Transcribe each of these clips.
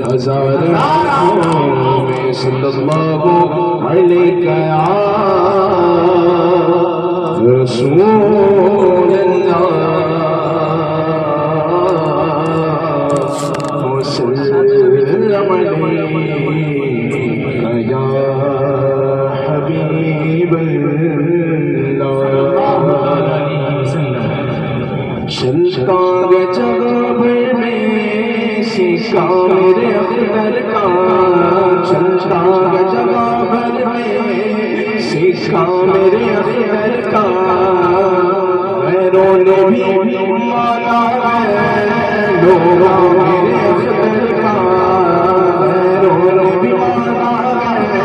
ہزار میں صلی اللہ علیہ یا رسول اللہ وسلم علیہ یا حبیب اللہ چلتا گیا جگہ بھر میں سیکھا میرے اختر کا چلتا گیا جگہ بھر میں سیکھا میرے اختر کا غیروں نے بھی مانا ہے لوگا میرے اختر کا غیروں نے بھی مانا ہے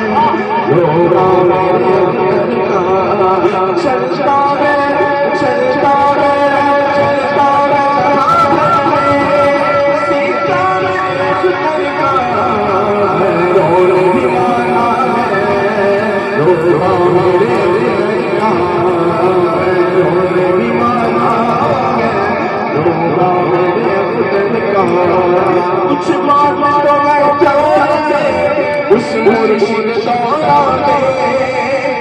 لوگا میرے اختر کا چلتا گیا چلتا گیا کچھ بات تو میں چاہتے اس مرشد دورا میں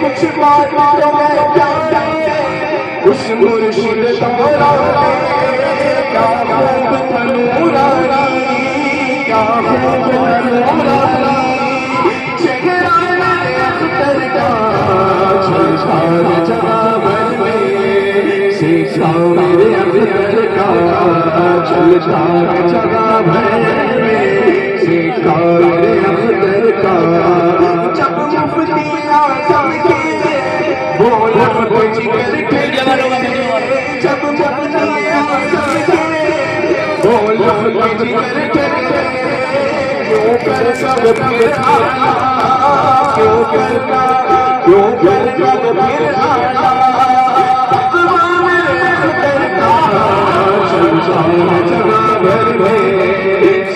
کچھ بات تو میں چاہتے اس مرشد دورا میں کیا خوب تنورانی کیا خوب تنورانی چہرہ میرے اختر کا چلتا جگہ بھر میں سیکھا میرے اختر کا چلتا جگہ بھر میں سیکھا میرے اختر کا جب مفتی اعظم کے وہ لفظ جگر کے جب مفتی اعظم کے وہ لفظ جگر کے کیوں کر کب پھر آیا کیوں کر کب پھر آیا چلتا جگہ بھر میں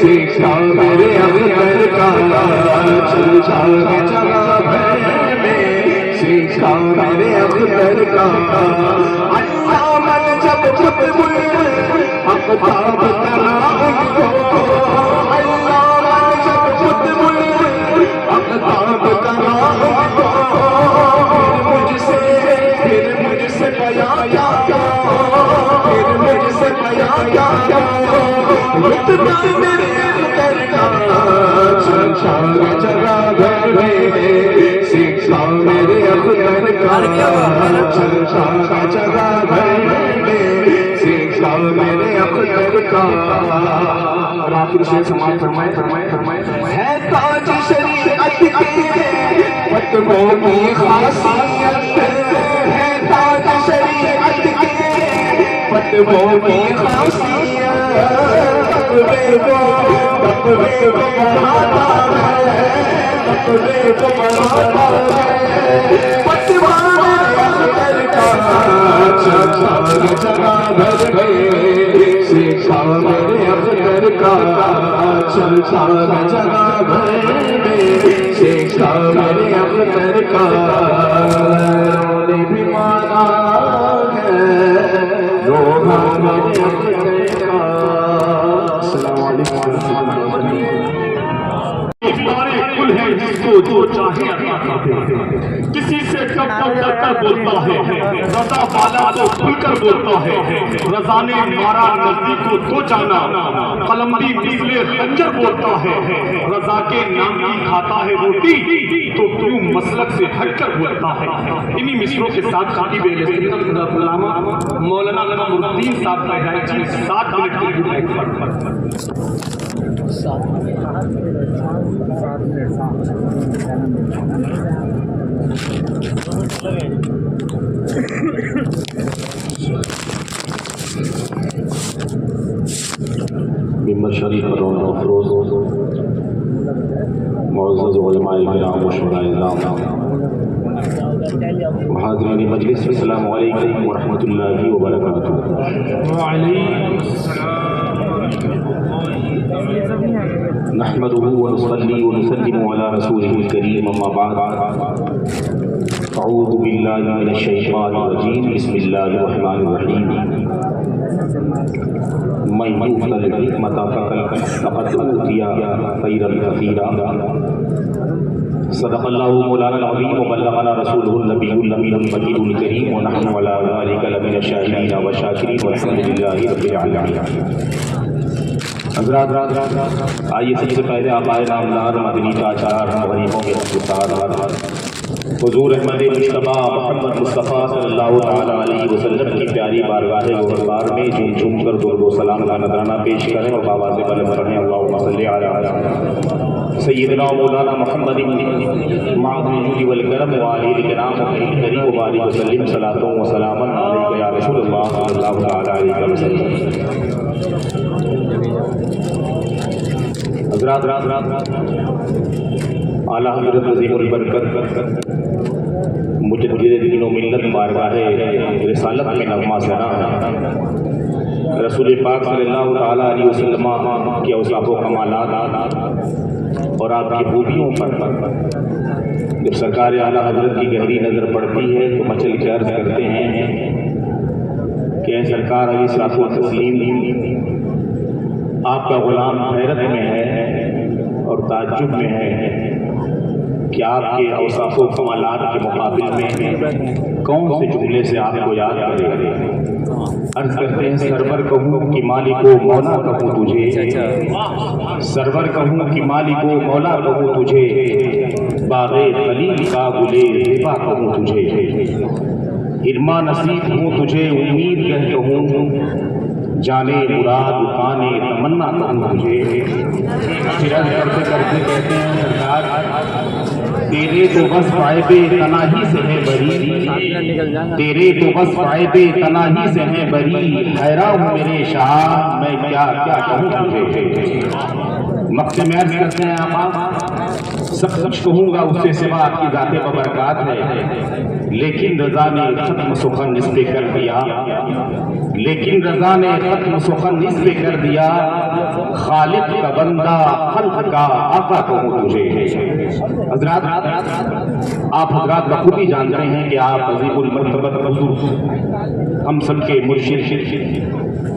سیکھا میرے اختر کا چلتا جگہ بھر میں سیکھا میرے اختر کا اللہ من جب جب بلبل اقتاب تناغ کو اللہ من جب جب بلبل اقتاب تناغ کو پھر مجھ سے پیا کیا رتبہ میرے اختر کا چلتا جگہ بھر میں سیکھا میرے اختر کا چلتا جگہ بھر میں سیکھا میرے اختر کا اور آخر سے سماعت فرمائے ہے تاج شریعت کے فتووں کی خاصیت ہے تاج شریعت کے فتووں کی خاصیت تقوی کو بڑھاتا ہے تقوی کو بڑھاتا ہے فتویٰ اختر کا چلتا جگہ بھر میں سیکھا میرے اختر کا چلتا جگہ بھر میں سیکھا میرے اختر کا نے بھی مانا ہے لوگا میرے اختر کا السلام علیکم ورحمۃ اللہ ہے جس کو جو چاہے کسی سے کب ڈر کر بولتا ہے رضا والا تو کھل کر بولتا ہے رضا نے مارا نزدیک کو تو جانا قلم بھی مثل خنجر بولتا ہے رضا کے نام کی کھاتا ہے روٹی تو کیوں مسلک سے ہٹ کر بولتا ہے انہی مصروں کے ساتھ خطیب اہل سنت علامہ مولانا قمر الدین صاحب کا ہدایت 7 منٹ کی ہدایت ممبر شریف پر رونق افروز معزز علماء کرام و شہداء اعظام حاضرین مجلس السلام علیکم ورحمۃ اللہ وبرکاتہ وعلیکم السلام نحمده ونصلي ونسلم على رسوله الكريم اما بعد اعوذ باللہ من الشیطان الرجیم بسم اللہ الرحمن الرحیم من یؤت الحکمۃ فقد اوتی خیرا کثیرا۔ صدق اللہ مولانا العظیم وبلغنا رسولہ النبی الامین المجید الکریم ونحن علی ذلک لمن الشاہدین والشاکرین والحمد للہ رب العالمین۔ حضرات آئیے سب سے پہلے آبائے نامدار مدنی تاجدار غریبوں کے مخلوقات حضور احمد مصطفیٰ محمد مصطفیٰ صلی اللہ تعالیٰ علیہ وسلم کی پیاری بارگاہ گوہربار میں جھوم جھوم کر درود و سلام کا نذرانہ پیش کریں اور بآواز بلند پڑھیں اللہم صلی علی سیدنا مولانا محمد معظم الجود والکرم وآلہ الکرام الکریم وبارک وسلم صلاۃ و سلام علیک یا رسول اللہ صلی اللہ تعالیٰ علیہ وسلم۔ حضرات اعلیٰ حضرت عظیم البرکت مجدد دین و ملت بارگاہ رسالت میں نغمہ سنا رسول پاک صلی اللہ تعالیٰ علیہ وسلم کے اوصاف و کمالات اور آپ کی خوبیوں پر جب سرکار اعلیٰ حضرت کی گہری نظر پڑتی ہے تو مچل کے عرض کرتے ہیں کہ اے سرکار علیہ الصلوۃ والتسلیم، آپ کا غلام حیرت میں ہے اور تعجب میں ہے کہ آپ کے اوصاف و کمالات کے مقابل میں کون سے جملے سے آپ کو یاد کرے۔ عرض کرتے ہیں سرور کہوں کہ مالک و مولا کہوں تجھے، سرور کہوں کہ مالک و مولا کہوں تجھے، باغ خلیل کا گلے زیبا کہوں تجھے، ارما نصیب ہوں تجھے امید گہ کہوں، جانے مراد خانے تمنا کہوں تجھے۔ پھر عرض کرتے کرتے کہتے ہیں سرکار تیرے تو بس فائب تناہی سے ہے بری، تیرے تو بس فائب تناہی سے ہے بری، حیران ہوں میرے شاہ میں کیا کیا کہوں تجھے۔ مقصد میں عرض کرتے ہیں آپ سب کچھ کہوں گا اس سے سوا آپ کی ذات ببرکات ہے، لیکن رضا نے ختم سخن اس پہ کر دیا، لیکن رضا نے ختم سخن اس پہ کر دیا، خالق کا بندہ خلق کا آقا کہوں تجھے۔ حضرات آپ حضرات بخوبی جانتے ہیں کہ آپ عظیم المرتبت حضور ہم سب کے مرشد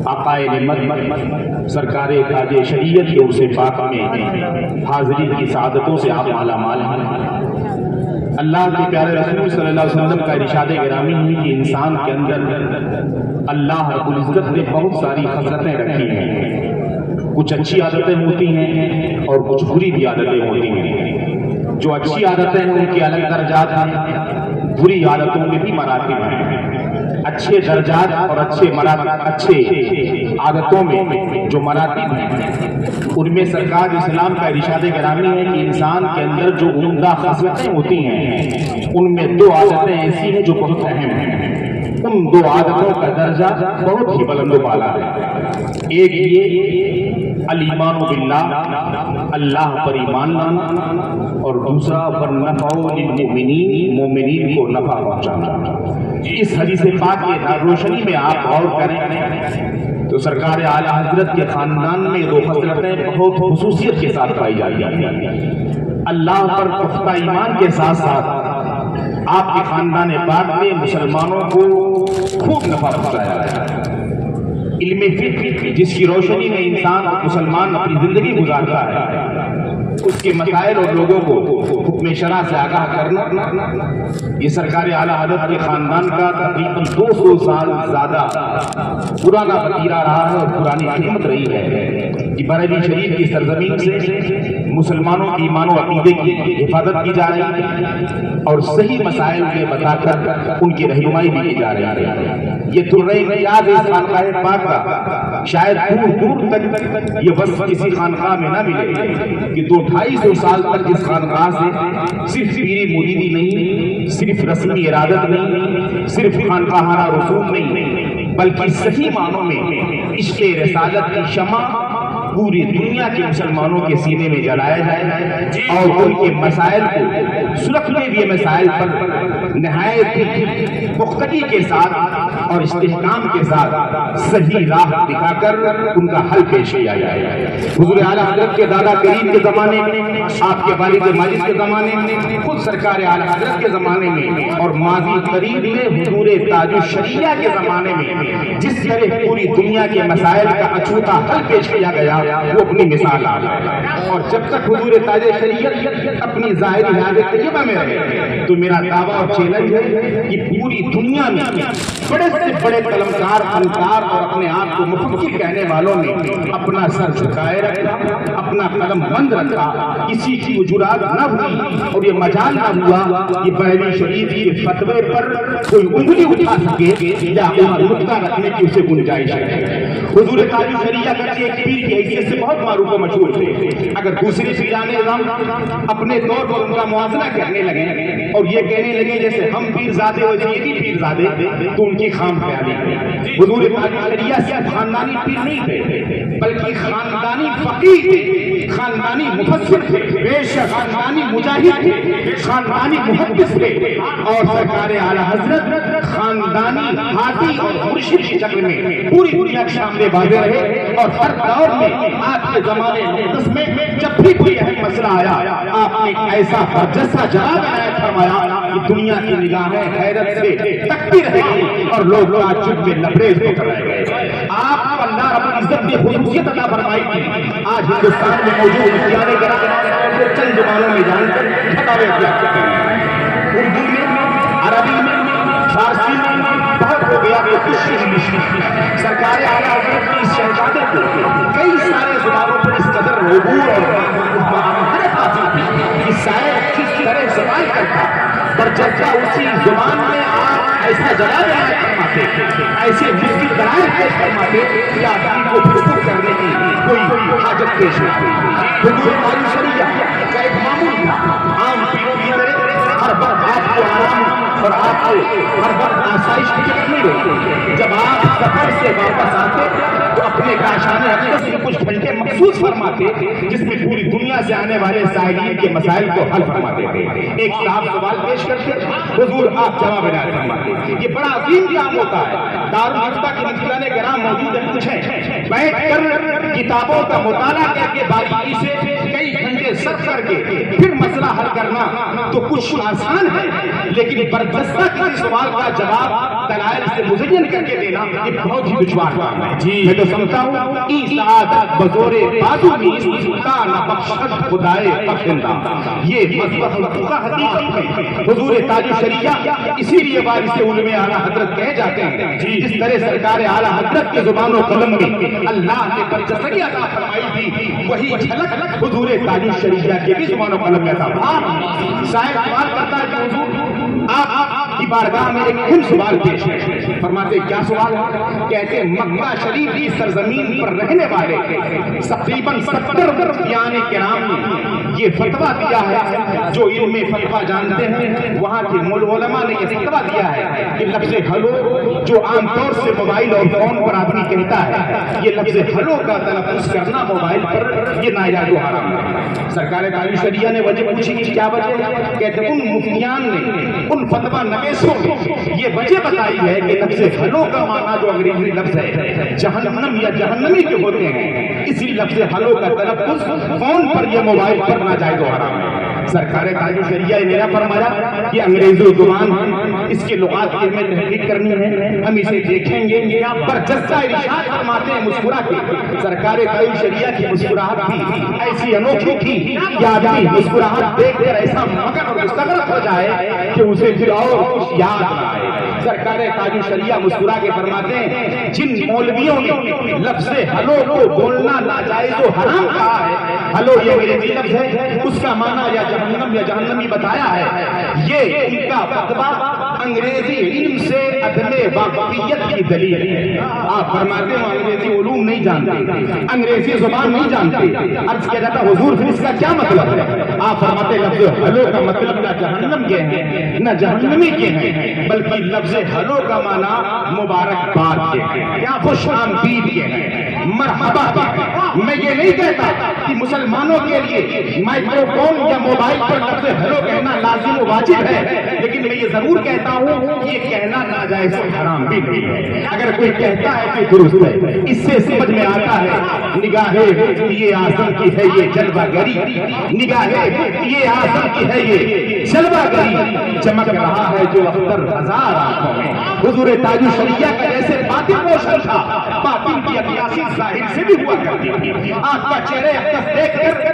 آقائے نعمت سرکار تاج شریعت کے عرص پاک میں حاضری کی سعادتوں سے آپ مالا مال ہیں۔ اللہ کے پیارے رسول صلی اللہ علیہ وسلم کا ارشاد گرامی ہے کہ انسان کے اندر اللہ رب العزت نے بہت ساری خصلتیں رکھی ہیں، کچھ اچھی عادتیں ہوتی ہیں اور کچھ بری بھی عادتیں ہوتی ہیں۔ جو اچھی عادتیں ہیں ان کے الگ درجات ہیں، بری عادتوں میں بھی مراتب ہیں۔ اچھے درجات اور اچھے عادتوں میں جو مراتب ہیں ان میں سرکار اسلام کا ارشاد گرامی ہے کہ انسان کے اندر جو عمدہ خصلتیں ہوتی ہیں ان میں دو عادتیں ایسی ہیں جو بہت اہم ہیں، ان دو عادتوں کا درجہ بہت ہی بلند و بالا ہے۔ ایک یہ الایمان باللہ، اللہ پر ایمان لانا، اور دوسرا والنفع للمؤمنین، مومنین کو نفع پہنچانا۔ اس حدیث پاک کی روشنی میں آپ غور کریں تو سرکار اعلیٰ حضرت کے خاندان میں دو خصلتیں بہت خصوصیت کے ساتھ پائی جاتی ہیں۔ اللہ پر پختہ ایمان کے ساتھ ساتھ آپ کے خاندان پاک میں مسلمانوں کو خوب نفع پہنچایا ہے۔ علم فقہ جس کی روشنی میں انسان مسلمان اپنی زندگی گزارتا ہے، اس کے مسائل اور لوگوں کو حکم شرع سے آگاہ کرنا، یہ سرکار اعلیٰ حضرت کے خاندان کا تقریباً 200 سال زیادہ پرانا وتیرہ رہا ہے اور پرانی خدمت رہی ہے کہ بریلی شریف کی سرزمین سے مسلمانوں کی ایمان و عقیدے کی حفاظت کی جا رہی ہے اور صحیح مسائل کے بتا کر ان کی رہنمائی بھی کی جا رہی ہے۔ یہ ترنئی امتیاز اس خانقاہ پاک کا شاید دور دور تک یہ وصف کسی خانقاہ میں نہ ملے کہ 200-250 سال تک اس خانقاہ سے صرف پیری مریدی نہیں، صرف رسمی ارادت نہیں، صرف خانقاہانہ رسوم نہیں، بلکہ صحیح معنوں میں عشق رسالت کی شمع پوری دنیا کے مسلمانوں کے سینے میں جلایا جائے اور ان کے مسائل کو سلجھنے ہوئے مسائل پر نہایت پختگی کے ساتھ اور استحکام کے ساتھ صحیح راہ دکھا کر ان کا حل پیش کیا جائے۔ حضور اعلیٰ حضرت کے دادا کریم کے زمانے میں، آپ کے والد ماجد کے زمانے میں، خود سرکار اعلیٰ حضرت کے زمانے میں اور ماضی قریب میں حضور تاج الشریعہ کے زمانے میں جس طرح پوری دنیا کے مسائل کا اچھوتا حل پیش کیا گیا وہ اپنی مثال آ ہے۔ اور جب تک حضور تاج الشریعہ اپنی ظاہری حالت طیبہ میں رہے تو میرا دعویٰ اور چیلنج ہے کہ پوری دنیا میں بڑے سے بڑے قلمکار، فنکار اور اپنے آپ کو مفکر کہنے والوں نے اپنا سر جھکائے رکھا، اپنا قلم بند رکھا، کسی کی جرات نہ ہوئی اور یہ مجال نہ ہوا کہ بریلوی شریف کے فتوے پر کوئی انگلی اٹھا سکے یا نقطہ رکھنے کی اسے گنجائش ہے۔ حضور تاج الشریعہ کرتے ایک پیر کی حیثیت سے بہت معروف و مشہور تھے۔ اگر دوسری پیران اعظم اپنے طور پر ان کا موازنہ کرنے لگے اور یہ کہنے لگے جیسے ہم پیر زادے اور یہ بھی پیر زادے تو ان کی خام خیالی تھی۔ حضور تاج الشریعہ صرف خاندانی پیر نہیں تھے بلکہ خاندانی فقیہ تھے، خاندانی مفسر تھے، بے شک خاندانی مجاہد تھے، خاندانی محدث تھے اور سرکار اعلیٰ حضرت خاندانی ہادی اور مرشد کی شکل میں پوری دنیا کے سامنے واضح رہے۔ اور ہر دور میں آپ کے زمانے مقدس میں جب بھی کوئی اہم مسئلہ آیا آپ نے ایسا برجستہ جواب عنایت فرمایا کہ دنیا کی نگاہیں حیرت سے تکتی رہ گئی اور لوگ تعجب میں لبریز ہو کر رہ گئے۔ آپ کو اللہ رب العزت نے خصوصیت عطا فرمائی تھی۔ آج ہندوستان میں موجود مفتیان کرام کو چند زبانوں میں جان کر فتاوی دیا کرتے ہیں، اردو میں، عربی میں، فارسی میں، بہت ہو گیا کہ کچھ انگلش میں۔ سرکار اعلیٰ حضرت نے اس شہزادے کو کئی سارے زبانوں پر اس قدر عبور اور مہارت حاصل کی کہ شاید کس طرح سوال کرتا پر چرچا اسی زبان میں آپ ایسا جواب عنایت فرماتے، ایسے مشکل دلائل پیش فرماتے کہ آدمی کو فکر کرنے کی کوئی حاجت پیش نہ ہوئی۔ حضور تاج الشریعہ کا ایک معمول تھا، عام پیروں کی طرح ہر وقت آپ کو آرام اور آپ کو ہر وقت آسائش کی فکر نہیں رہتی۔ جب آپ سفر سے واپس آتے تو اپنے کاشانہ اقدس میں کچھ گھنٹے مخصوص فرماتے جس میں پوری دنیا سے آنے والے سائلین کے مسائل کو حل فرماتے تھے۔ ایک صاحب سوال پیش کرتے حضور آپ جواب عنایت فرماتے۔ یہ بڑا عظیم کام ہوتا ہے۔ دارالحفظہ کے مفتیان کرام موجود ہیں، پوچھیں بیٹھ کر کتابوں کا مطالعہ کر کے باریکی سے کئی گھنٹے صرف کر کے پھر مسئلہ حل کرنا تو کچھ آسان ہے، لیکن برجستہ کسی سوال کا جواب دلائل سے مزین کر کے دینا یہ بہت ہی دشوار کام ہے۔ میں تو سمجھتا ہوں ای سعادت بزور بازو نیز تا نہ بخشد خدائے بخشندہ، یہ مذہب کا حقیقت ہے۔ حضور تاج الشریعہ اسی لیے وارث علم اعلیٰ حضرت کہے جاتے ہیں۔ جس طرح سرکار اعلیٰ حضرت کے زبان و قلم میں اللہ نے برجستگی عطا فرمائی تھی وہی جھلک حضور تاج الشریعہ کے بھی زبان و قلم میں تھا۔ شاید سوال کرتا ہے کہ حضور آپ کی بارگاہ میں ایک اہم سوال پیش ہے۔ فرماتے کیا سوال ہے؟ کہتے مکہ شریف کی سرزمین پر رہنے والے تقریباً 70 مفتیان کرام نے یہ فتویٰ دیا ہے، جو علم فتویٰ جانتے ہیں وہاں کے علماء نے یہ فتویٰ دیا ہے کہ لفظ ہلو جو عام طور سے موبائل اور فون پر آدمی کہتا ہے، یہ لفظ ہلو کا تلفظ کرنا موبائل پر یہ ناجائز و حرام ہے۔ سرکار تاج الشریعہ نے وجہ پوچھی کہ کیا وجہ ہے؟ کہتے ان مفتیان نے ان فتویٰ نویسوں میں یہ وجہ بتائی ہے کہ لفظ ہلو کا معنی جو انگریزی لفظ ہے جہنم یا جہنمی کے ہوتے ہیں، اسی لفظ ہلو کا تلفظ فون پر یا موبائل پر ناجائز و حرام ہے۔ سرکار تاج الشریعہ نے فرمایا کہ انگریزی زبان اس کے لغات کے میں تحقیق کرنی ہے، ہم اسے دیکھیں گے۔ برجستہ ارشاد فرماتے ہیں مسکرا کے، سرکار تاج الشریعہ کی مسکراہٹ بھی ایسی انوکھی تھی کہ آدمی مسکراہٹ دیکھ کر ایسا مگن اور مستغرق ہو جائے کہ اسے پھر اور کچھ یاد نہ آئے۔ سرکار تاج الشریعہ مسکرا کے فرماتے ہیں جن مولویوں نے لفظ ہلو کو بولنا ناجائز و حرام کہا ہے، ہلو یہ انگریزی لفظ ہے، اس کا معنی یا جہنم یا جہنمی بتایا ہے، یہ ان کا فتویٰ انگریزی علم سے عدم واقفیت کی دلیل ہے۔ آپ فرماتے ہیں انگریزی علوم نہیں جانتے، انگریزی زبان نہیں جانتے۔ عرض کیا جاتا حضور پھر اس کا کیا مطلب ہے؟ آپ فرماتے لفظ ہلو کا مطلب نہ جہنم کے ہیں نہ جہنمی کے ہیں، بلکہ لفظ ہلو کا معنی مبارکباد کے ہیں، یا خوش آمدید کے ہیں، مرحبا کے ہیں۔ میں یہ نہیں نہیں کہتا کہ مسلمانوں کے لیے مائکرو فون یا موبائل پر لفظ ہیلو کہنا لازم و واجب ہے، لیکن میں یہ ضرور کہتا ہوں یہ کہنا ناجائز و حرام بھی نہیں ہے۔ اگر کوئی کہتا ہے کہ درست ہے، اس سے سمجھ میں آتا ہے نگاہے یہ اعظم کی ہے یہ جلوہ گری، نگاہے یہ اعظم کی ہے یہ جلوہ گری، چمک رہا ہے جو اختر ہزار آنکھوں میں۔ حضور تاج الشریعہ کا جیسے باطن روشن تھا، باطن کی عکاسی ظاہر سے بھی ہوا کرتی تھی۔ آپ کا چہرے اقدس دیکھ کر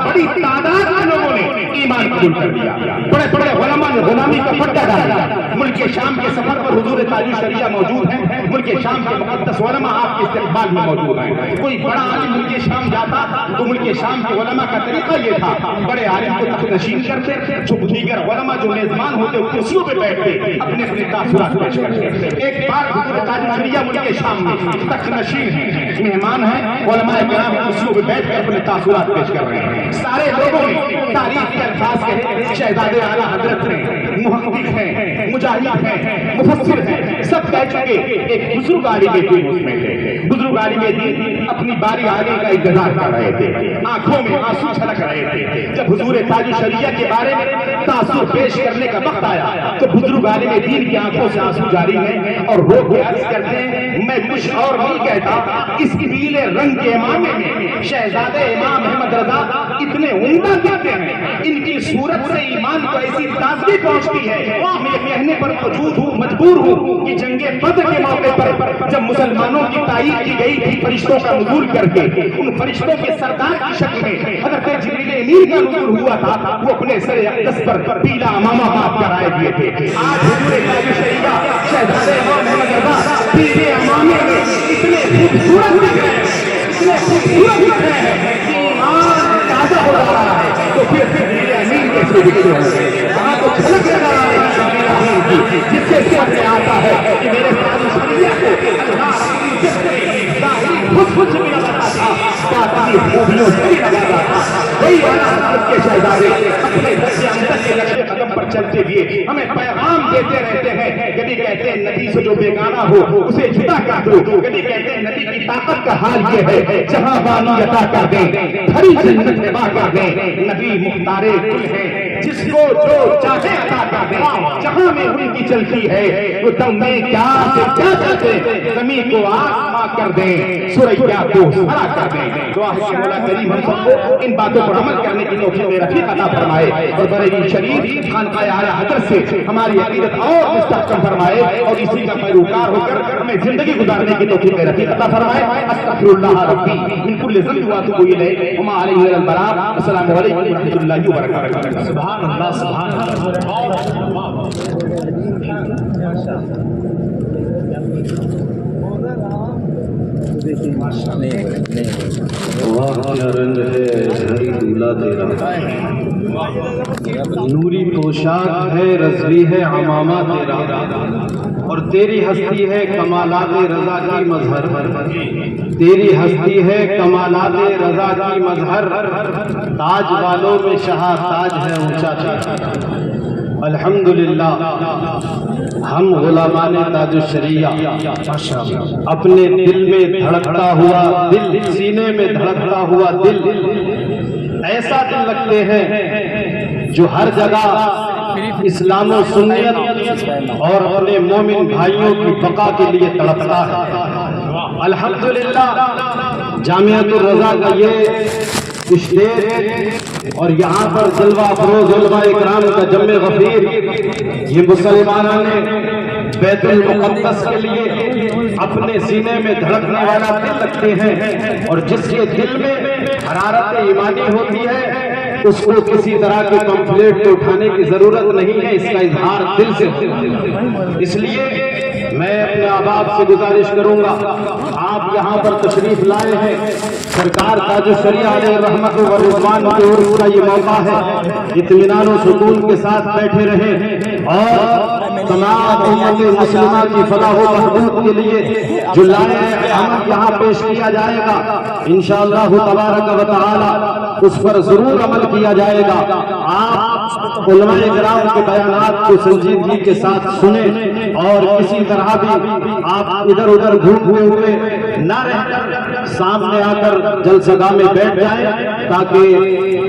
بڑی تعداد میں لوگوں نے ایمان قبول کر لیا، بڑے بڑے علماء نے غلامی کا پٹا ڈالا۔ ملک شام کے سفر پر حضور تاج الشریعہ موجود ہیں، ملک شام کے مقدس علماء آپ کے استقبال میں موجود ہیں۔ کوئی بڑا عالم ملک شام جاتا تو ملک شام کے علماء کا طریقہ یہ تھا، بڑے عالم کو تخت نشین کرتے، جو دیگر علماء جو میزبان ہوتے کرسیوں پہ بیٹھتے اپنے اپنے تاثرات پیش کرتے۔ ایک بار حضور تاج الشریعہ ملک شام میں تخت نشین ہیں، مہمان ہیں، علماء کرام کرسیوں پہ بیٹھ کر اپنے تاثرات پیش کر رہے ہیں۔ سارے لوگوں نے تاریخ کے الفاظ کہے، شہزادے اعلیٰ حضرت ہیں، محقق ہیں، مجاہد ہیں، مفسر ہیں، سب کہہ چکے۔ ایک بزرگ عالم دین اس میں تھے، بزرگ عالم دین اپنی باری آنے کا انتظار کر رہے تھے، آنکھوں میں آنسو چھلک رہے تھے۔ جب حضور تاج الشریعہ کے بارے میں تاثر پیش کرنے کا وقت آیا تو بزرگ عالم دین کی آنکھوں سے آنسو جاری ہیں اور رو کے عرض کرتے ہیں میں کچھ اور نہیں کہتا، اس پیلے رنگ کے امامے میں شہزادے امام احمد رضا اتنے عمدہ دیتے ہیں، ان کی صورت سے ایمان کو ایسی تازگی پہنچتی ہے، میں یہ کہنے پر مجبور ہوں کہ جنگ بدر کے موقع پر جب مسلمانوں کی تائید کی گئی تھی فرشتوں کا نزول کر کے، ان فرشتوں کے سردار کی شکل میں حضرت جبریل امین کا نزول ہوا تھا، وہ اپنے سر اقدس پر پیلا امامہ بات کرائے دیے تھے۔ آج حضور تاج الشریعہ شہزادے امام احمد رضا پیلے امامے میں اتنے خوبصورت دکھ رہے ہیں، اتنے خوبصورت دکھ رہے ہیں کہ ایمان تازہ ہو رہا ہے، تو پھر جبریل امین کیسے دکھتے ہیں؟ وہاں تو جھلک لگا رہا ہے جبریل امین کی، جس سے سمجھ میں آتا ہے کہ میرے تاج الشریعہ کو اللہ خود بھی لگاتا تھا، باطنی خوبیوں سے بھی لگاتا تھا۔ وہی والا حضرت کے شہزادے اپنے درجے اندر کے نقش قدم پر چلتے ہوئے ہمیں پیغام دیتے رہتے ہیں۔ کبھی کہتے ہیں نبی سے جو بیگانہ ہو اسے جدا کر دو، کبھی کہتے ہیں نبی کی طاقت کا حال یہ ہے جہاں بانی عطا کر دیں، بھری جنت میں با کر دیں۔ نبی مختار کل ہے، جس کو جو چاہے عطا کر دیں، جہاں میں ان کی چلتی ہے وہ تم میں کیا سے کیا چلتے، زمین کو آسماں کر دیں، سوریا کو سرا کر دیں۔ دعا ہے کہ مولا کریم ہم سب کو ان باتوں پر عمل کرنے کی توفیق رفیق عطا فرمائے اور بریلی شریف خانقاہ اعلیٰ حضرت سے ہماری عقیدت اور مستحکم فرمائے اور اسی کا پیروکار ہو کر ہمیں زندگی گزارنے کی توفیق رفیق عطا فرمائے۔ استغفر اللہ ربی من کل ذنب واتوب الیہ وما علیہ الا البلاغ۔ السلام علیکم ورحمۃ اللہ وبرکاتہ۔ سبحان اللہ سبحان اللہ۔ رنگ ہے گھڑی دولہا تیرا، نوری پوشاک ہے رضوی ہے عمامہ تیرا، اور تیری ہستی ہے کمالات رضا کی مظہر، تیری ہستی ہے کمالات رضا کی مظہر، تاج والوں میں شاہ تاج ہے اونچا تاج۔ الحمدللہ ہم غلامان تاج الشریعہ اپنے دل میں دھڑکتا ہوا دل، سینے میں دھڑکتا ہوا دل، ایسا دل رکھتے ہیں جو ہر جگہ اسلام و سنت اور اپنے مومن بھائیوں کی بقا کے لیے تڑپتا ہے۔ الحمدللہ جامعۃ الرضا کا یہ اسٹیج اور یہاں پر جلوہ افروز علماء اکرام کا جم غفیر، یہ مسلمانوں نے بیت المقدس کے لیے اپنے سینے میں دھڑکنے والا دل رکھتے ہیں، اور جس کے دل میں حرارت ایمانی ہوتی ہے اس کو کسی طرح کے پمفلیٹ کو اٹھانے کی ضرورت نہیں ہے، اس کا اظہار دل سے ہوتا ہے۔ اس لیے میں اپنے احباب سے گزارش کروں گا، آپ یہاں پر تشریف لائے ہیں، سرکار تاج الشریعہ علیہ رحمت و رضوان کے عرس کا یہ موقع ہے، اطمینان و سکون کے ساتھ بیٹھے رہیں اور تمام امت مسلمہ کی فلاح و بہبود کے لیے جو لائے عمل یہاں پیش کیا جائے گا انشاءاللہ تبارک و تعالی اس پر ضرور عمل کیا جائے گا۔ آپ علماء کرام کے بیانات کو سنجیدگی کے ساتھ سنیں اور کسی طرح بھی آپ ادھر ادھر گھومتے ہوئے نہ رہ کر سامنے آ کر جلسہ گاہ میں بیٹھ جائیں تاکہ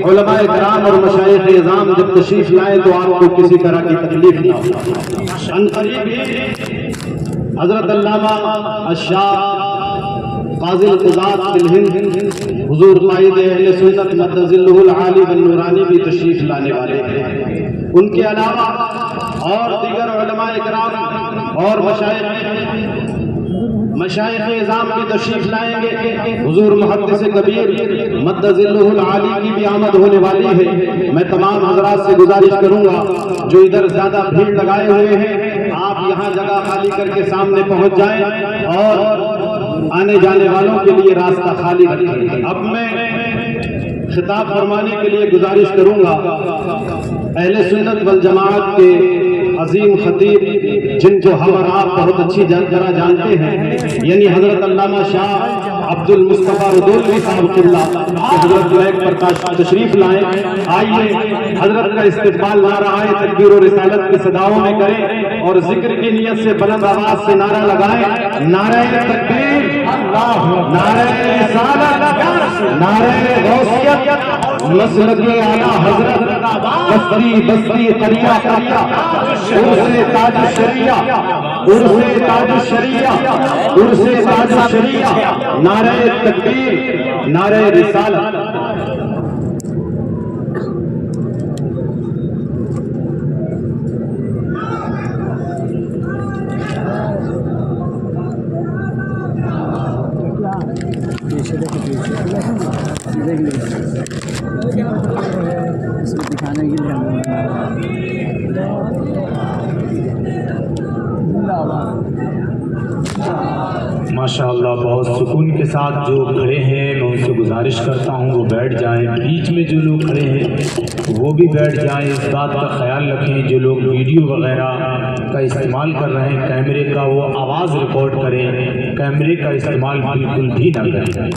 علماء کرام اور مشائخ اعظام جب تشریف لائیں تو آپ کو کسی طرح کی تکلیف نہ ہو۔ عنقریب ہی حضرت علامہ الشاہ قاضی القضات فی الہند حضور قائد اہل سنت مد ظلہ العالی والنورانی بھی تشریف لانے والے ہیں۔ ان کے علاوہ اور دیگر علماء اکرام اور مشائخ اعظام بھی تشریف لائیں گے۔ حضور محدث کبیر مد ظلہ العالی کی بھی آمد ہونے والی ہے۔ میں تمام حضرات سے گزارش کروں گا جو ادھر زیادہ بھیڑ لگائے ہوئے ہیں آپ یہاں جگہ خالی کر کے سامنے پہنچ جائیں اور آنے جانے والوں کے لیے راستہ خالی رکھیں۔ اب میں خطاب فرمانے کے لیے گزارش کروں گا اہل سنت والجماعت کے عظیم خطیب جن کو ہم اور آپ بہت اچھی طرح جانتے ہیں، یعنی حضرت علامہ شاہ عبد المصطفیٰ رضولوی صاحب قبلہ حضرت ملک پرکاش تشریف لائیں۔ آئیے حضرت کا استقبال نعرہ تکبیر و رسالت کی صداؤں میں کریں اور ذکر کی نیت سے بلند آواز سے نعرہ لگائیں، نعرہ تکبیر، نعرہ رسالت، نعرہ غوثیت، مسلک اعلیٰ حضرت، بستی بستی قریہ قریہ، عرص تاج الشریعہ، عرص تاج الشریعہ، عرص تاج الشریعہ، نعرہ تکبیر، نعرہ رسالت۔ دکھانے کے لیے ماشاء اللہ بہت سکون کے ساتھ جو کھڑے ہیں میں ان سے گزارش کرتا ہوں وہ بیٹھ جائیں، بیچ میں جو لوگ کھڑے ہیں وہ بھی بیٹھ جائیں۔ اس بات کا خیال رکھیں جو لوگ ویڈیو وغیرہ کا استعمال کر رہے ہیں کیمرے کا وہ آواز ریکارڈ کریں، کیمرے کا استعمال بالکل بھی نہ کریں۔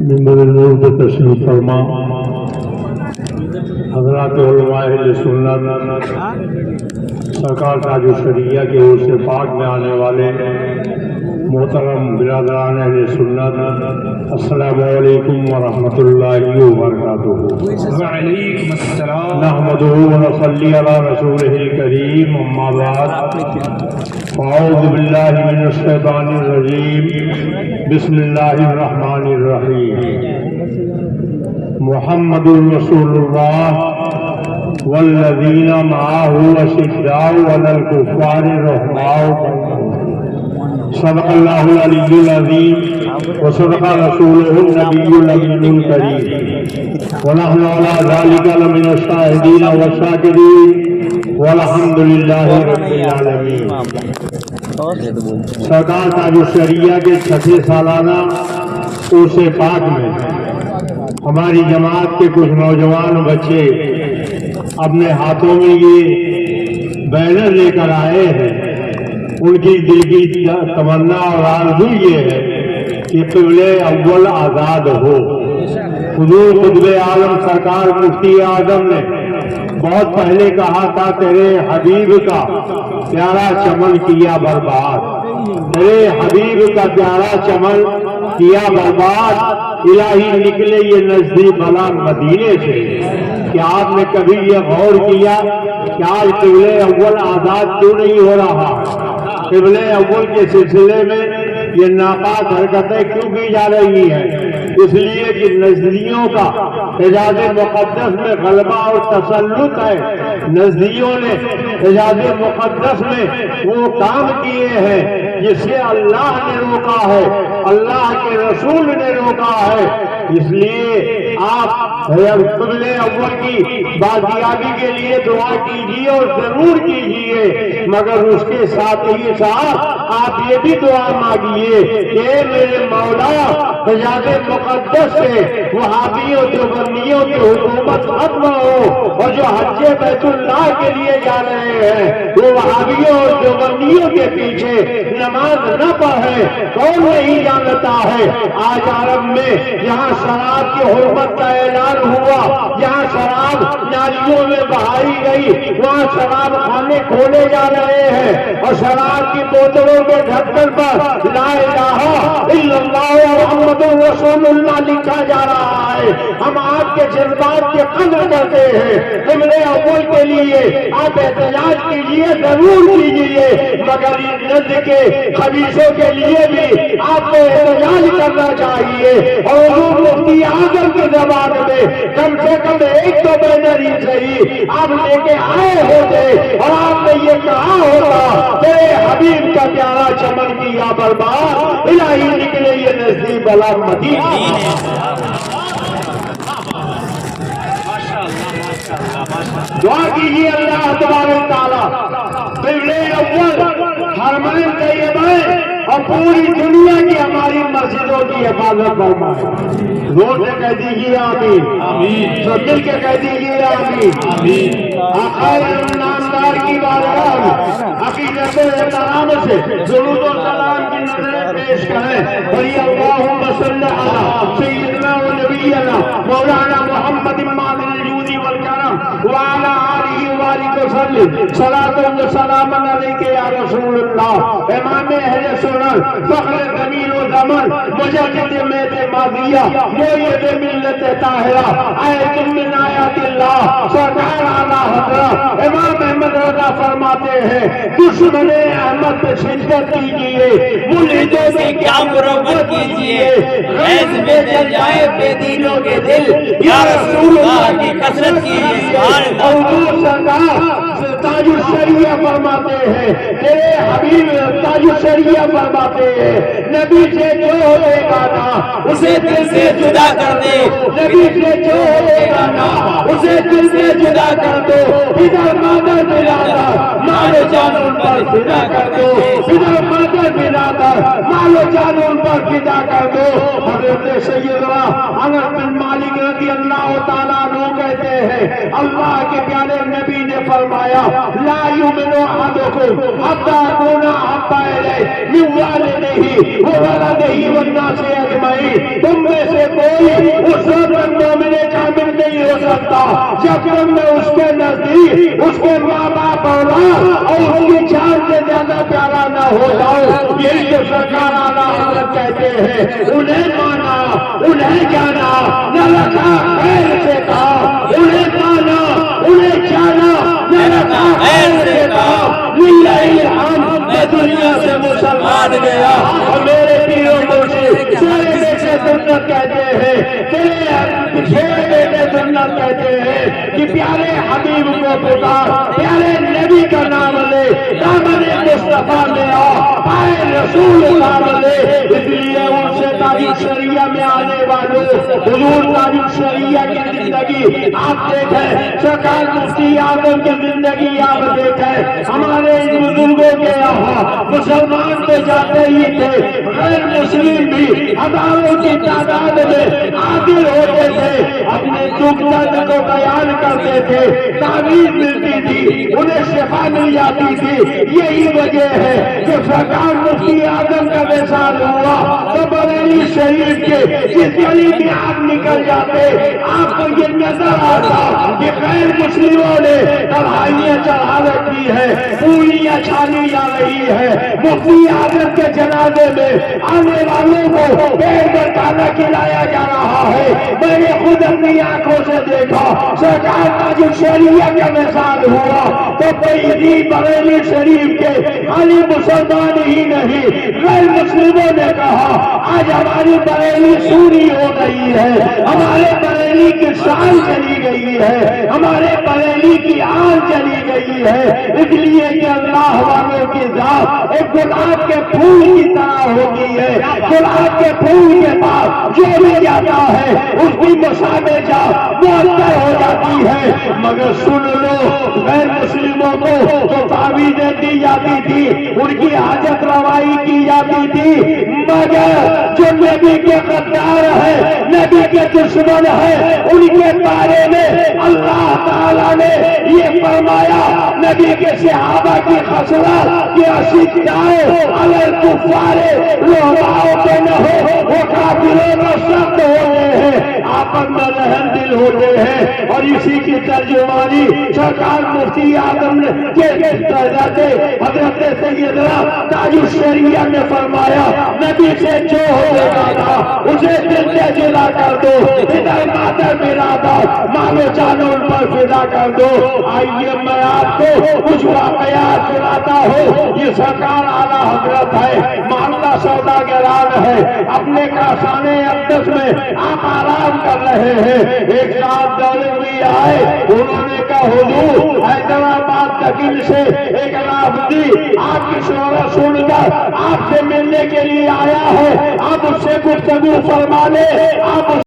منبر نور پہ تشریف فرما حضرات علماء اہل سنت سرکار تاج الشریعہ کے عرص پاک میں آنے والے محترم برادران اہل سنت، السلام علیکم ورحمۃ اللہ وبرکاتہ۔ وعلیکم السلام۔ نحمدہ ونصلی علی رسولہ الکریم، اما بعد فاعوذ باللہ من الشیطان الرجیم، بسم اللہ الرحمن الرحیم۔ محمد رسول اللہ والذین معہ اشداء علی الکفار رحماء صدق اللہ العلی العظیم وصدق رسولہ النبی الامین الکریم ونحن علی ذلک لمن الشاہدین والشاکرین والحمد للہ رب العالمین۔ سرکار تاج الشریعہ کے 6 سالانہ عرص پاک میں ہماری جماعت کے کچھ نوجوان بچے اپنے ہاتھوں میں یہ بینر لے کر آئے ہیں۔ ان کی دل کی تمنا اور آرزو یہ ہے کہ قبل اول آزاد ہو۔ حضور قطب عالم سرکار مفتی اعظم نے بہت پہلے کہا تھا تیرے حبیب کا پیارا چمن کیا برباد، تیرے حبیب کا پیارا چمن کیا برباد، الہی نکلے یہ نزدیک بلا مدینے سے۔ کیا آپ نے کبھی یہ غور کیا کہ آج قبل اول آزاد کیوں نہیں ہو رہا؟ قبل اول کے سلسلے میں یہ ناپاک حرکتیں کیوں کی جا رہی ہیں؟ اس لیے کہ نزدیوں کا حجاز مقدس میں غلبہ اور تسلط ہے۔ نزدیوں نے حجاز مقدس میں وہ کام کیے ہیں جس سے اللہ نے روکا ہے، اللہ کے رسول نے روکا ہے۔ اس لیے آپ قبل اول کی بازیابی کے لیے دعا کیجیے اور ضرور کیجیے، مگر اس کے ساتھ ہی ساتھ آپ یہ بھی دعا مانگیے کہ میرے مولا بجاد مقدس سے وہابیوں دیوبندیوں کی حکومت ختم ہو، اور جو حج بیت اللہ کے لیے جا رہے ہیں وہ وہابیوں اور دیوبندیوں کے پیچھے نماز نہ پڑھے۔ کون نہیں جانتا ہے آج عرب میں جہاں شراب کی حرمت کا اعلان ہوا، جہاں شراب نالیوں میں بہائی گئی، وہاں شراب خانے کھولے جا رہے ہیں اور شراب کی بوتلوں کے ڈھکن پر لا الہ الا اللہ محمد رسول اللہ لکھا جا رہا ہے۔ ہم آپ کے جذبات کی قدر کرتے ہیں، قبلے اول کے لیے آپ احتجاج کیجیے، ضرور کیجیے، مگر اس نسل کے خبیثوں کے لیے بھی آپ کو احتجاج کرنا چاہیے۔ اور حضور مفتی اعظم کی زبان میں کم سے کم ایک تو بینر ہی صحیح آپ لے کے آئے ہوتے اور آپ نے یہ کہا ہوتا تیرے حبیب کا پیارا چمن کیا برباد، الہی نکلے یہ نصیب بلا مدینہ۔ دعا کیجیے اللہ تبارک تعالیٰ قبلے اول حرمین طیبین اور پوری دنیا کی ہماری مسجدوں کی حفاظت فرمائے۔ زور سے کہہ دیجیے آمین، سب دل کے کہہ دیجیے آمین۔ آقا نامدار کی بارگاہ میں عقیدت و احترام سے درود و سلام کی نظریں پیش کریں۔ بڑی اللہم صلی علی سیدنا و نبینا مولانا محمد امام الجود والکرم وعلی آلہ وآلہ وسلم صلاۃ و سلام علیک یا رسول اللہ۔ امام اہل سنن فخر زمین و زمن مجدد مہد ماضیہ مؤید ملت طاہرہ آیت من آیات اللہ سرکار اعلیٰ حضرت امام احمد رضا فرماتے ہیں دشمن احمد پہ شدت کیجیے، ملحدوں سے کیا مربت کیجیے، غیظ میں جل جائے بے دینوں کے دل، یا رسول اللہ کی کثرت کیجیے۔ اور حضور سرکار تاج الشریعہ فرماتے ہیں، تیرے حبیب تاج الشریعہ فرماتے ہیں نبی سے جو ہوئے گا نا اسے دل سے جدا کر دے، نبی سے جو ہوئے گا نا اسے دل سے جدا کر دو۔ ادھر مادر برادر مالو جان ان پر فدا کر دو، ادھر مادر برادر مالو جان ان پر فدا کر دو۔ حضرت سیدنا انس بن مالک رضی اللہ تعالیٰ عنہ کہتے ہیں اللہ کے پیارے نبی نے فرمایا لا یؤمن احدکم حتی اکون احب الیہ من والدہ وولدہ والناس اجمعین۔ تم میں سے کوئی اس وقت مومن کامل نہیں ہو سکتا جب تک میں اس کے نزدیک اس کے ماں باپ اولاد اور اس کی جان سے زیادہ پیارا نہ ہو جاؤ۔ یہی جو سرکار اعلیٰ حضرت کہتے ہیں، انہیں مانا، انہیں جانا، نہ رکھا خیر سے کہا، انہیں مانا، انہیں جانا، نہ رکھا خیر سے کہا۔ للہ الحمد میں دنیا سے مسلمان گیا اور میرے پیروں مرشد سارے بیٹے سنت کہتے ہیں، تیرے چھے بیٹے سنت کہتے ہیں کہ پیارے حبیب کو پکار، پیارے نبی کا نام لے، دامن مصطفیٰ میں آ، پائے رسول نام لے۔ اس لیے ان سے تاج الشریعہ میں آنے والوں حضور تاج الشریعہ کی زندگی آپ دیکھیں، سرکار مفتی اعظم کی زندگی آپ دیکھیں، ہمارے ان بزرگوں کے یہاں مسلمان تو جاتے ہی تھے، غیر مسلم بھی ہزاروں کی تعداد میں حاضر ہوتے تھے، اپنے دکھ درد کو بیان کرتے تھے، تعویذ ملتی تھی، انہیں شفا مل جاتی تھی۔ یہی وجہ ہے کہ سرکار مفتی اعظم کا وصال ہوا تو بریلی شریف کے جس گلی میں آپ نکل جاتے آپ کو یہ نظر آتا کہ غیر مسلموں نے کڑھائیاں چڑھا رکھی ہے، پوریاں چھانی جا رہی ہے، مفتی اعظم کے جنازے میں آنے والوں کو پیڑ پر کھانا کھلایا جا رہا ہے۔ میں نے خود اپنی آنکھوں سے دیکھا، سرکار تاج الشریعہ کا وصال ہوا تو کوئی بریلی شریف کے خالی مسلمان ہی نہیں غیر مسلموں نے کہا آج ہماری بریلی سوری ہو گئی ہے، ہمارے بریلی بریلی کی شان چلی گئی ہے، ہمارے بریلی کی آن چلی گئی ہے، اس لیے کہ اللہ والوں کی ذات ایک گلاب کے پھول کی طرح ہوتی ہے، گلاب کے پھول کے پاس جو بھی جاتا ہے اس کی مسابے جا معطر ہو جاتی ہے، مگر سن لو غیر مسلموں کو تو تعویذیں دی جاتی تھی، ان کی حاجت روائی کی جاتی تھی، مگر جو نبی کے غدار ہے، نبی کے دشمن ہے، ان کے بارے میں اللہ تعالیٰ نے یہ فرمایا نبی کے صحابہ کی خصلت کہ اشداء علی الکفار رحماء بینہم، وہ کافروں میں سخت ہوتے ہیں، آپس میں رحم دل ہوتے ہیں، اور اسی کی ترجمانی سرکار مفتی اعظم کے حضرت سیدنا تاج الشریعہ نے فرمایا نبی سے جو ہو گا اسے دل سے جدا کر دو، ادھر مادر میرا مانو جانو ان پر فدا کر دو۔ آئیے میں آپ کو کچھ واقعات سناتا ہوں، یہ سرکار اعلیٰ حضرت ہے، معاملہ سوداگران ہے، اپنے کاشانے اقدس میں آپ آرام کر رہے ہیں، ایک ساتھ دولوی آئے، انہوں نے کہا حضور حیدرآباد تکل سے ایک رافضی آپ کی شہرت سن کر آپ سے ملنے کے لیے آیا ہے، آپ اس سے گفتگو فرما لیں، آپ